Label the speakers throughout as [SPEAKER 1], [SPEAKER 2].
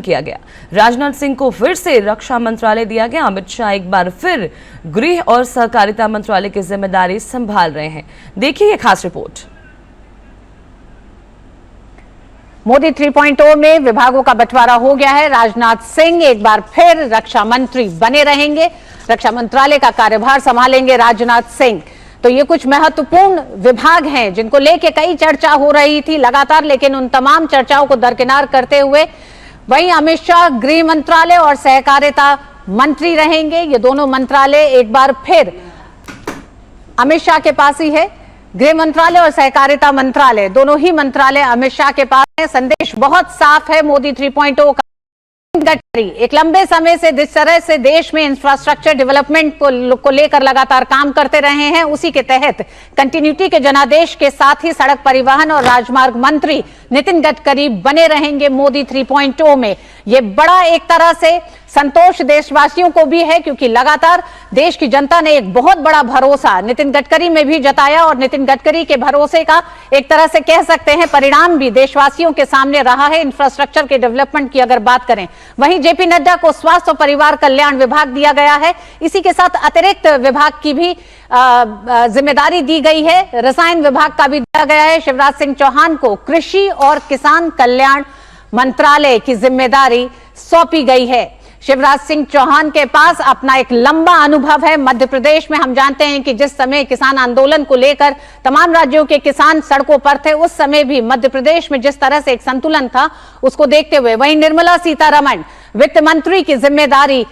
[SPEAKER 1] किया गया। राजनाथ सिंह को फिर से रक्षा मंत्रालय दिया गया। अमित शाह एक बार फिर गृह और सहकारिता मंत्रालय की जिम्मेदारी संभाल रहे हैं। देखिए ये खास रिपोर्ट।
[SPEAKER 2] मोदी 3.0 में विभागों का बंटवारा हो गया है। राजनाथ सिंह एक बार फिर रक्षा मंत्री बने रहेंगे। रक्षा मंत्रालय का कार्यभार संभालेंगे राजनाथ सिंह। तो ये कुछ महत्वपूर्ण विभाग हैं जिनको लेके कई चर्चा हो रही थी लगातार, लेकिन उन तमाम चर्चाओं को दरकिनार करते हुए वहीं अमित शाह गृह मंत्रालय और सहकारिता मंत्री रहेंगे। ये दोनों मंत्रालय एक बार फिर अमित शाह के पास ही है। गृह मंत्रालय और सहकारिता मंत्रालय दोनों ही मंत्रालय अमित शाह के पास है। संदेश बहुत साफ है मोदी 3.0 का। गडकरी एक लंबे समय से जिस तरह से देश में इंफ्रास्ट्रक्चर डेवलपमेंट को लेकर लगातार काम करते रहे हैं, उसी के तहत कंटिन्यूटी के जनादेश के साथ ही सड़क परिवहन और राजमार्ग मंत्री नितिन गडकरी बने रहेंगे मोदी 3.0 में। ये बड़ा एक तरह से संतोष देशवासियों को भी है, क्योंकि लगातार देश की जनता ने एक बहुत बड़ा भरोसा नितिन गडकरी में भी जताया और नितिन गडकरी के भरोसे का एक तरह से कह सकते हैं परिणाम भी देशवासियों के सामने रहा है। इंफ्रास्ट्रक्चर के डेवलपमेंट की अगर बात करें, वहीं जेपी नड्डा को स्वास्थ्य और परिवार कल्याण विभाग दिया गया है। इसी के साथ अतिरिक्त विभाग की भी जिम्मेदारी दी गई है। रसायन विभाग का भी दिया गया है। शिवराज सिंह चौहान को कृषि और किसान कल्याण मंत्रालय की जिम्मेदारी सौंपी गई है। शिवराज सिंह चौहान के पास अपना एक लंबा अनुभव है। मध्य प्रदेश में हम जानते हैं कि जिस समय किसान आंदोलन को लेकर तमाम राज्यों के किसान सड़कों पर थे, उस समय भी मध्य प्रदेश में जिस तरह से एक संतुलन था, उसको देखते हुए वहीं निर्मला सीतारमण वित्त मंत्री की जिम्मेदारी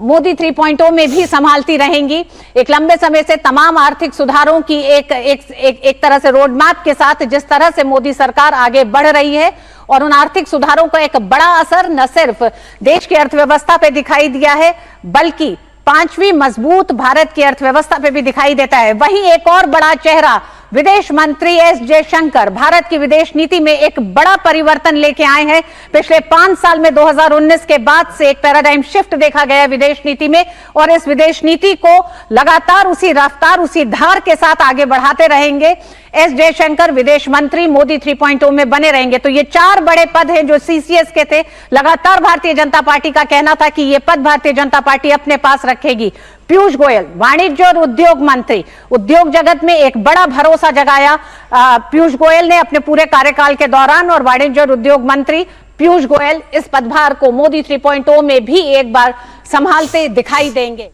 [SPEAKER 2] मोदी 3.0 में भी संभालती रहेंगी। एक लंबे समय से तमाम आर्थिक सुधारों की एक तरह से रोड मैप के साथ जिस तरह से मोदी सरकार आगे बढ़ रही है, और उन आर्थिक सुधारों का एक बड़ा असर न सिर्फ देश की अर्थव्यवस्था पे दिखाई दिया है, बल्कि 5वीं मजबूत भारत की अर्थव्यवस्था पे भी दिखाई देता है। वहीं एक और बड़ा चेहरा विदेश मंत्री एस जयशंकर भारत की विदेश नीति में एक बड़ा परिवर्तन लेके आए हैं। पिछले 5 साल में 2019 के बाद से एक पैराडाइम शिफ्ट देखा गया है विदेश नीति में, और इस विदेश नीति को लगातार उसी रफ्तार उसी धार के साथ आगे बढ़ाते रहेंगे। एस जयशंकर विदेश मंत्री मोदी 3.0 में बने रहेंगे। तो ये 4 बड़े पद हैं जो सीसीएस के थे। लगातार भारतीय जनता पार्टी का कहना था कि ये पद भारतीय जनता पार्टी अपने पास रखेगी। पीयूष गोयल वाणिज्य और उद्योग मंत्री, उद्योग जगत में एक बड़ा भरोसा जगाया पीयूष गोयल ने अपने पूरे कार्यकाल के दौरान, और वाणिज्य और उद्योग मंत्री पीयूष गोयल इस पदभार को मोदी 3.0 में भी एक बार संभालते दिखाई देंगे।